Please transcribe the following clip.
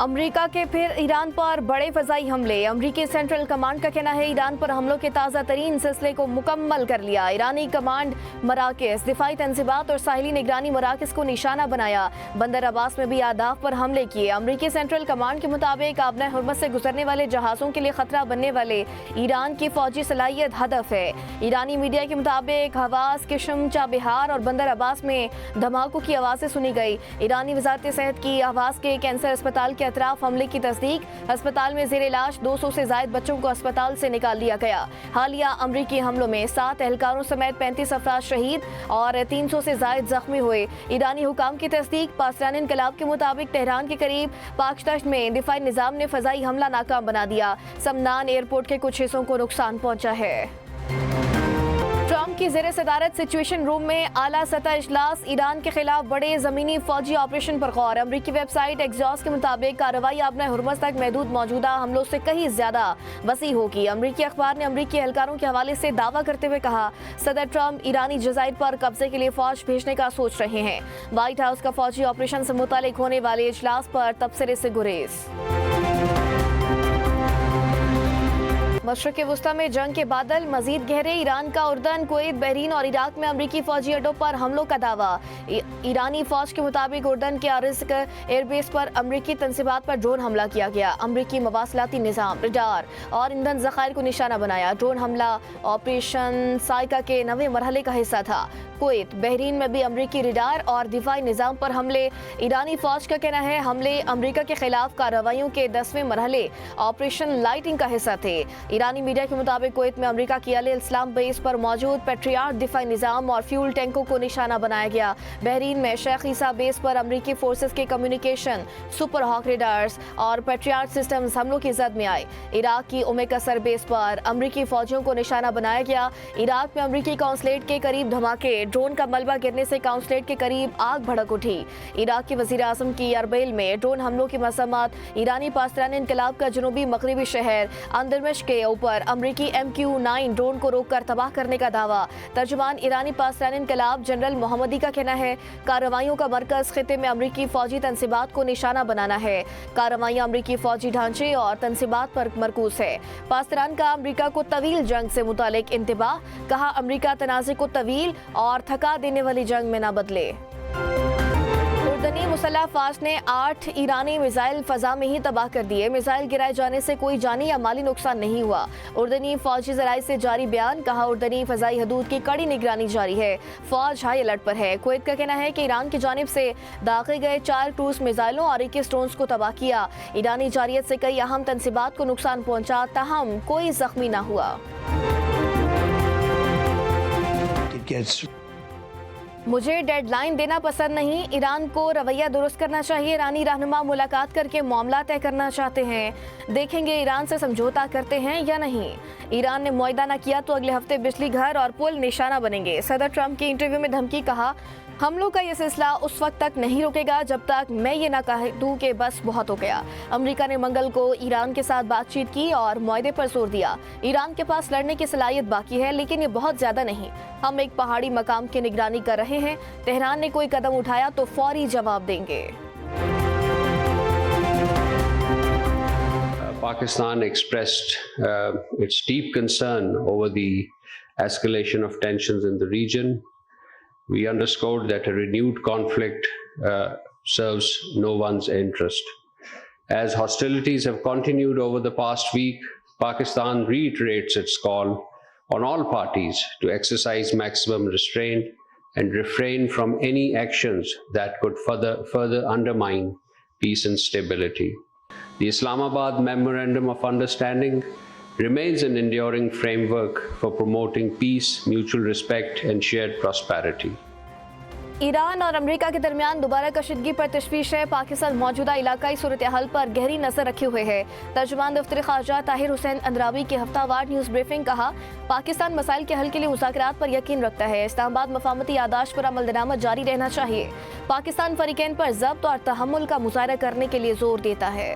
امریکہ کے پھر ایران پر بڑے فضائی حملے۔ امریکی سینٹرل کمانڈ کا کہنا ہے ایران پر حملوں کے تازہ ترین سلسلے کو مکمل کر لیا۔ ایرانی کمانڈ مراکز، دفاعی تنصیبات اور ساحلی نگرانی مراکز کو نشانہ بنایا۔ بندر عباس میں بھی اہداف پر حملے کیے۔ امریکی سینٹرل کمانڈ کے مطابق آبنہ ہرمز سے گزرنے والے جہازوں کے لیے خطرہ بننے والے ایران کی فوجی صلاحیت ہدف ہے۔ ایرانی میڈیا کے مطابق حواز، کشم، چابہار اور بندر عباس میں دھماکوں کی آوازیں سنی گئی۔ ایرانی وزارت صحت کی حواز کے کینسر اسپتال کے اطراف حملے کی تصدیق۔ اسپتال میں زیر علاج 200 سے زائد بچوں کو اسپتال سے نکال لیا گیا۔ حالیہ امریکی حملوں میں 7 اہلکاروں سمیت 35 افراد شہید اور 300 سے زائد زخمی ہوئے۔ ایرانی حکام کی تصدیق۔ پاسداران انقلاب کے مطابق تہران کے قریب پاکتشت میں دفاعی نظام نے فضائی حملہ ناکام بنا دیا۔ سمنان ایئرپورٹ کے کچھ حصوں کو نقصان پہنچا ہے۔ ٹرمپ کی زیر صدارت سچویشن روم میں اعلیٰ سطح اجلاس۔ ایران کے خلاف بڑے زمینی فوجی آپریشن پر غور۔ امریکی ویب سائٹ ایکزیوس کے مطابق کارروائی آبنہ ہرمز تک محدود موجودہ حملوں سے کہیں زیادہ وسیع ہوگی۔ امریکی اخبار نے امریکی اہلکاروں کے حوالے سے دعویٰ کرتے ہوئے کہا صدر ٹرمپ ایرانی جزائر پر قبضے کے لیے فوج بھیجنے کا سوچ رہے ہیں۔ وائٹ ہاؤس کا فوجی آپریشن سے متعلق ہونے والے اجلاس پر تبصرے سے گریز۔ مشرق وسطیٰ میں جنگ کے بادل مزید گہرے۔ ایران کا اردن، کویت، بحرین اور عراق میں امریکی فوجی اڈوں پر حملوں کا دعویٰ۔ ایرانی فوج کے مطابق اردن کے ارزق ایئر بیس پر امریکی تنصیبات پر ڈرون حملہ کیا گیا۔ امریکی مواصلاتی نظام، ریڈار اور ایندھن ذخائر کو نشانہ بنایا۔ ڈرون حملہ آپریشن سائکا کے 9ویں مرحلے کا حصہ تھا۔ کویت، بحرین میں بھی امریکی ریڈار اور دفاعی نظام پر حملے۔ ایرانی فوج کا کہنا ہے حملے امریکہ کے خلاف کارروائیوں کے 10ویں مرحلے آپریشن لائٹنگ کا حصہ تھے۔ ایرانی میڈیا کے مطابق کویت میں امریکہ کی علیہ السلام بیس پر موجود پیٹریاٹ دفاعی نظام اور فیول ٹینکوں کو نشانہ بنایا گیا۔ بحرین میں شیخ عیسیٰ بیس پر امریکی فورسز کے کمیونیکیشن، سپر ہاک ریڈارز اور پیٹریاٹ سسٹمز حملوں کی زد میں آئے۔ عراق کی قصر بیس پر امریکی فوجیوں کو نشانہ بنایا گیا۔ عراق میں امریکی قونصلیٹ کے قریب دھماکے، ڈرون کا ملبہ گرنے سے قونصلیٹ کے قریب آگ بھڑک اٹھی۔ عراق کے وزیر اعظم کی اربیل میں ڈرون حملوں کی مذمت۔ ایرانی پاسداران انقلاب کا جنوبی مغربی شہر اندرمشق کے اوپر امریکی MQ-9 ڈرون کو روک کر تباہ کرنے کا دعویٰ۔ ترجمان ایرانی پاسداران انقلاب جنرل محمدی کا کہنا ہے کارروائیوں کا مرکز خطے میں امریکی فوجی تنصیبات کو نشانہ بنانا ہے۔ کارروائیاں امریکی فوجی ڈھانچے اور تنصیبات پر مرکوز ہے۔ پاسداران کا امریکہ کو طویل جنگ سے متعلق انتباہ، کہا امریکہ تنازع کو طویل اور تھکا دینے والی جنگ میں نہ بدلے۔ اردنی مسلح افواج نے 8 ایرانی میزائل فضا میں ہی تباہ کر دیے۔ میزائل گرائے جانے سے کوئی جانی یا مالی نقصان نہیں ہوا۔ اردنی فوجی ذرائع سے جاری بیان، کہا اردنی فضائی حدود کی کڑی نگرانی جاری ہے، فوج ہائی الرٹ پر ہے۔ کویت کا کہنا ہے کہ ایران کی جانب سے داغے گئے 4 کروز میزائلوں اور 21 ڈرونز کو تباہ کیا۔ ایرانی جارحیت سے کئی اہم تنصیبات کو نقصان پہنچا، تاہم کوئی زخمی نہ ہوا۔ مجھے ڈیڈ لائن دینا پسند نہیں، ایران کو رویہ درست کرنا چاہیے۔ ایرانی رہنما ملاقات کر کے معاملہ طے کرنا چاہتے ہیں، دیکھیں گے ایران سے سمجھوتا کرتے ہیں یا نہیں۔ ایران نے معاہدہ نہ کیا تو اگلے ہفتے بجلی گھر اور پل نشانہ بنیں گے۔ صدر ٹرمپ کی انٹرویو میں دھمکی، کہا حملوں کا یہ سلسلہ اس وقت تک نہیں رکے گا جب تک میں یہ نہ کہہ دوں کہ بس بہت ہو گیا۔ امریکہ نے منگل کو ایران کے ساتھ بات چیت کی اور معاہدے پر زور دیا۔ ایران کے پاس لڑنے کی صلاحیت باقی ہے لیکن یہ بہت زیادہ نہیں۔ ہم ایک پہاڑی مقام کی نگرانی کر رہے ہیں، تہران نے کوئی قدم اٹھایا تو فوری جواب دیں گے۔ Pakistan expressed its deep concern over the escalation of tensions in the region. We underscored that a renewed conflict serves no one's interest. As hostilities have continued over the past week, Pakistan reiterates its call on all parties to exercise maximum restraint and refrain from any actions that could further undermine peace and stability. The Islamabad Memorandum of Understanding remains an enduring framework for promoting peace, mutual respect, and shared prosperity. Iran اور امریکہ کے درمیان دوبارہ کشیدگی پر تشویش ہے۔ پاکستان موجودہ علاقائی صورتحال پر گہری نظر رکھے ہوئے ہے۔ ترجمان دفتر خارجہ طاہر حسین اندرابی کی ہفتہ وار نیوز بریفنگ، کہا پاکستان مسائل کے حل کے لیے مذاکرات پر یقین رکھتا ہے۔ اسلام آباد مفاہمتی یادداشت پر عمل درآمد جاری رہنا چاہیے۔ پاکستان فریقین پر ضبط اور تحمل کا مظاہرہ کرنے کے لیے زور دیتا ہے۔